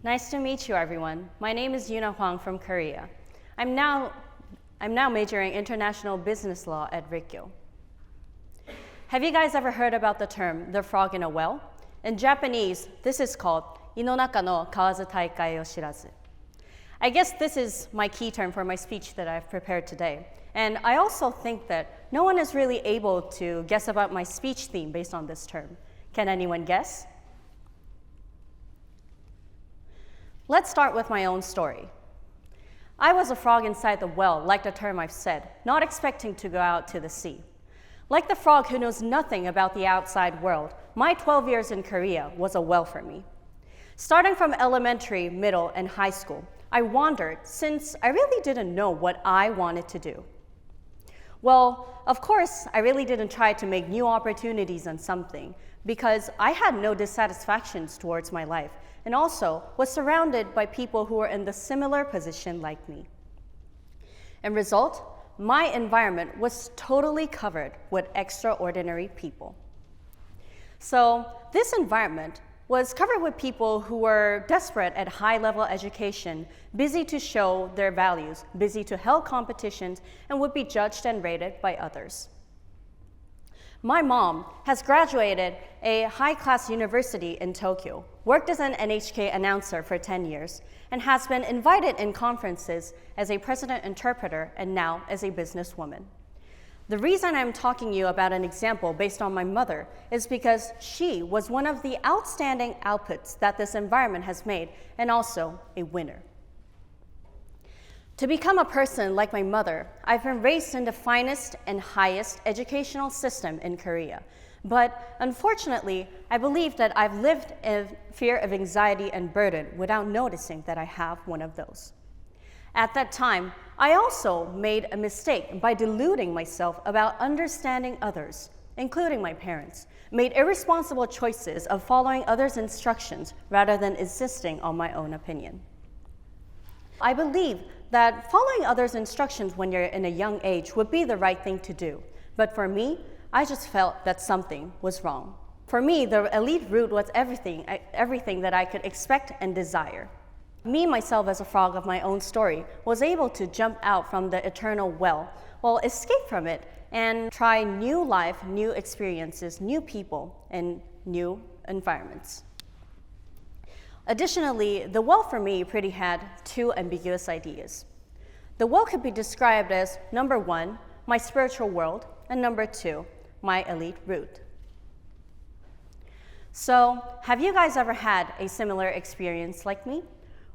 Nice to meet you, everyone. My name is Yuna Hwang from Korea. I'm now majoring international business law at TEDxRikkyoU. Have you guys ever heard about the term, the frog in a well? In Japanese, this is called, 胃の中の蛙大海を知らず. I guess this is my key term for my speech that I've prepared today. And I also think that no one is really able to guess about my speech theme based on this term. Can anyone guess? Let's start with my own story. I was a frog inside the well, like the term I've said, not expecting to go out to the sea. Like the frog who knows nothing about the outside world, my 12 years in Korea was a well for me. Starting from elementary, middle, and high school, I wandered since I really didn't know what I wanted to do. Well, of course, I really didn't try to make new opportunities on something because I had no dissatisfactions towards my life and also was surrounded by people who were in the similar position like me. In result, my environment was totally covered with extraordinary people. So this environment was covered with people who were desperate at high-level education, busy to show their values, busy to held competitions, and would be judged and rated by others. My mom has graduated a high-class university in Tokyo, worked as an NHK announcer for 10 years, and has been invited in conferences as a president interpreter and now as a businesswoman. The reason I'm talking to you about an example based on my mother is because she was one of the outstanding outputs that this environment has made and also a winner. To become a person like my mother, I've been raised in the finest and highest educational system in Korea. But unfortunately, I believe that I've lived in fear of anxiety and burden without noticing that I have one of those. At that time, I also made a mistake by deluding myself about understanding others, including my parents, made irresponsible choices of following others' instructions rather than insisting on my own opinion. I believe that following others' instructions when you're in a young age would be the right thing to do. But for me, I just felt that something was wrong. For me, the elite route was everything that I could expect and desire. Me, myself, as a frog of my own story, was able to jump out from the eternal well, well, escape from it, and try new life, new experiences, new people, and new environments. Additionally, the well for me pretty had two ambiguous ideas. The well could be described as, number one, my spiritual world, and number two, my elite route. So, have you guys ever had a similar experience like me?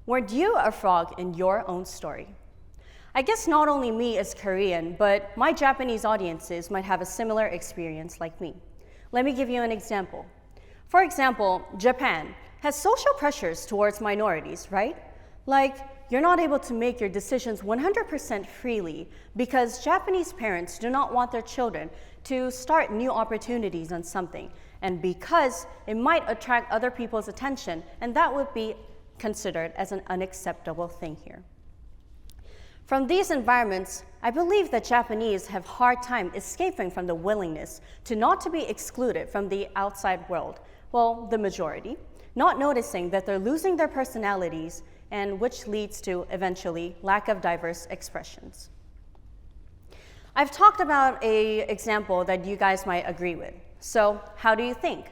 Were you a frog in your own story? I guess not only me as Korean, but my Japanese audiences might have a similar experience like me. Let me give you an example. For example, Japan has social pressures towards minorities, right? Like, you're not able to make your decisions 100% freely because Japanese parents do not want their children to start new opportunities on something, and because it might attract other people's attention, and that would be considered as an unacceptable thing here. From these environments, I believe that Japanese have a hard time escaping from the willingness to not to be excluded from the outside world, well, the majority, not noticing that they're losing their personalities, and which leads to eventually lack of diverse expressions. I've talked about an example that you guys might agree with. So how do you think?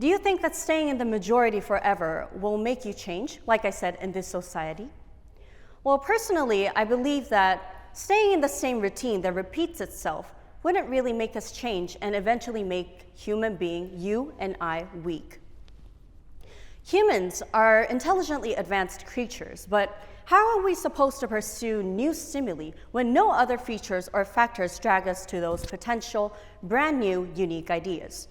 Do you think that staying in the majority forever will make you change, like I said, in this society? Well, personally, I believe that staying in the same routine that repeats itself wouldn't really make us change and eventually make human being, you and I, weak. Humans are intelligently advanced creatures, but how are we supposed to pursue new stimuli when no other features or factors drag us to those potential, brand new, unique ideas?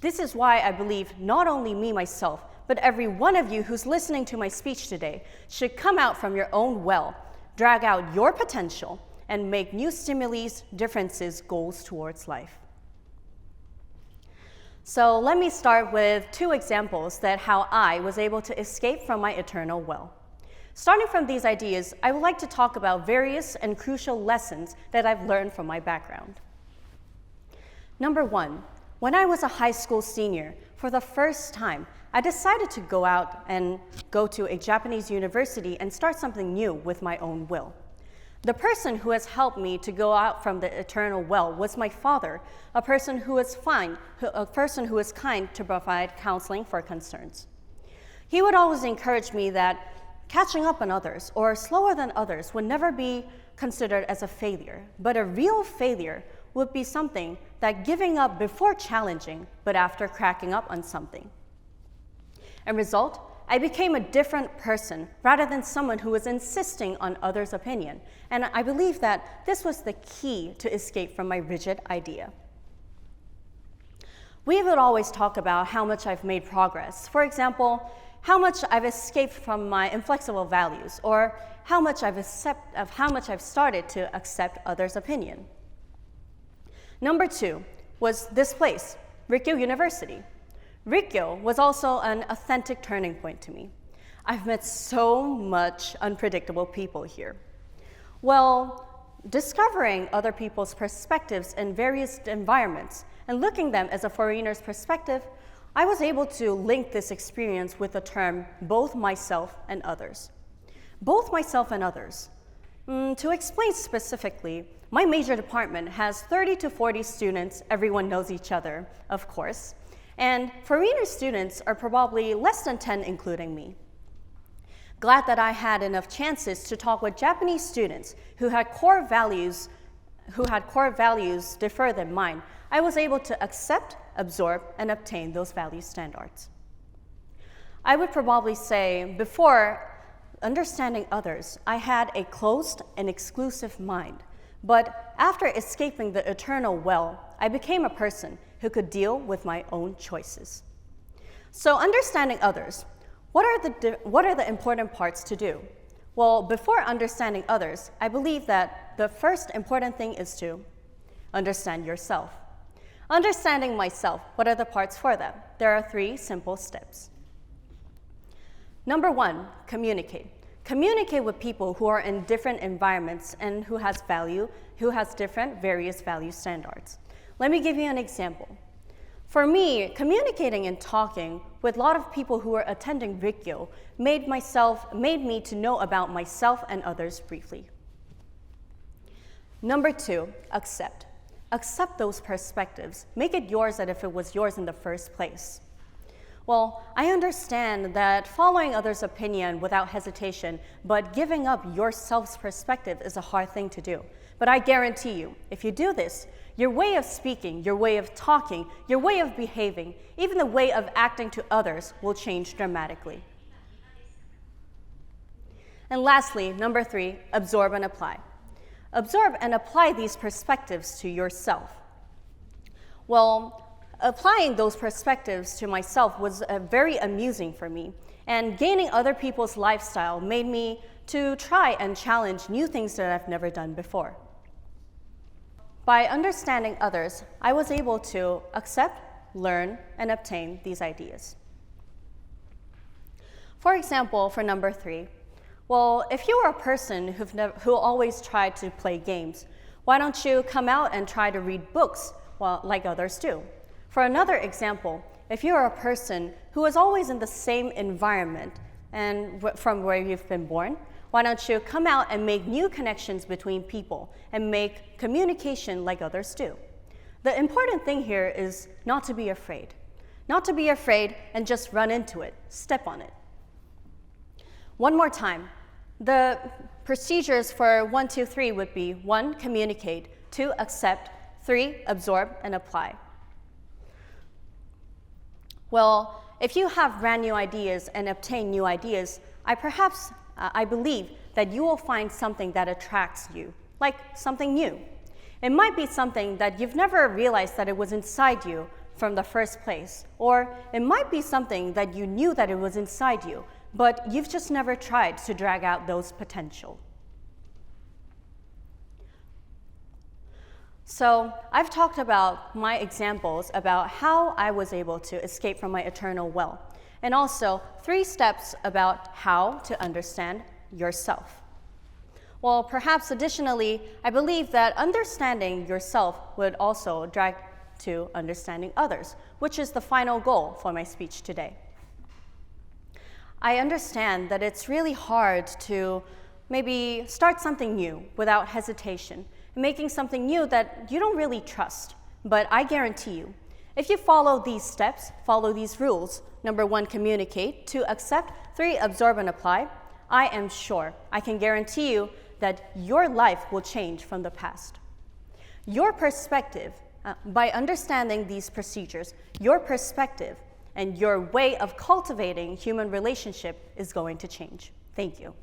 This is why I believe not only me, myself, but every one of you who's listening to my speech today should come out from your own well, drag out your potential, and make new stimulis, differences, goals towards life. So let me start with two examples that how I was able to escape from my eternal well. Starting from these ideas, I would like to talk about various and crucial lessons that I've learned from my background. Number one, when I was a high school senior, for the first time, I decided to go out and go to a Japanese university and start something new with my own will. The person who has helped me to go out from the eternal well was my father, a person who is kind to provide counseling for concerns. He would always encourage me that catching up on others or slower than others would never be considered as a failure, but a real failure would be something that giving up before challenging, but after cracking up on something. As a result, I became a different person rather than someone who was insisting on others' opinion, and I believe that this was the key to escape from my rigid idea. We would always talk about how much I've made progress. For example, how much I've escaped from my inflexible values, or how much I've started to accept others' opinion. Number 2 was this place, Rikkyo University. Rikkyo was also an authentic turning point to me. I've met so much unpredictable people here. Well, discovering other people's perspectives in various environments and looking at them as a foreigner's perspective, I was able to link this experience with the term both myself and others. Both myself and others. To explain specifically, my major department has 30 to 40 students. Everyone knows each other, of course. And foreigner students are probably less than 10, including me. Glad that I had enough chances to talk with Japanese students who had core values differ than mine. I was able to accept, absorb, and obtain those value standards. I would probably say before understanding others, I had a closed and exclusive mind. But after escaping the eternal well, I became a person who could deal with my own choices. So understanding others, what are the important parts to do? Well, before understanding others, I believe that the first important thing is to understand yourself. Understanding myself, what are the parts for that? There are 3 simple steps. Number 1, communicate. Communicate with people who are in different environments and who has different various value standards. Let me give you an example. For me, communicating and talking with a lot of people who are attending Rikkyo made me to know about myself and others briefly. Number 2, accept. Accept those perspectives. Make it yours as if it was yours in the first place. Well, I understand that following others' opinion without hesitation, but giving up your self's perspective is a hard thing to do. But I guarantee you, if you do this, your way of speaking, your way of talking, your way of behaving, even the way of acting to others will change dramatically. And lastly, number 3, absorb and apply. Absorb and apply these perspectives to yourself. Well, applying those perspectives to myself was very amusing for me, and gaining other people's lifestyle made me to try and challenge new things that I've never done before. By understanding others, I was able to accept, learn, and obtain these ideas. For example, for number 3, well, if you are a person who always tried to play games, why don't you come out and try to read books like others do? For another example, if you're a person who is always in the same environment and from where you've been born, why don't you come out and make new connections between people and make communication like others do? The important thing here is not to be afraid. Not to be afraid and just run into it, step on it. One more time. The procedures for 1, 2, 3 would be 1, communicate, 2, accept, 3, absorb and apply. Well, if you have brand new ideas and obtain new ideas, I believe that you will find something that attracts you, like something new. It might be something that you've never realized that it was inside you from the first place, or it might be something that you knew that it was inside you, but you've just never tried to drag out those potential. So I've talked about my examples about how I was able to escape from my eternal well, and also 3 steps about how to understand yourself. Well, perhaps additionally, I believe that understanding yourself would also to understanding others, which is the final goal for my speech today. I understand that it's really hard to maybe start something new without hesitation, making something new that you don't really trust. But I guarantee you, if you follow these steps, follow these rules, number 1, communicate, 2, accept, 3, absorb and apply, I am sure, I can guarantee you that your life will change from the past. Your perspective, by understanding these procedures, your perspective and your way of cultivating human relationship is going to change. Thank you.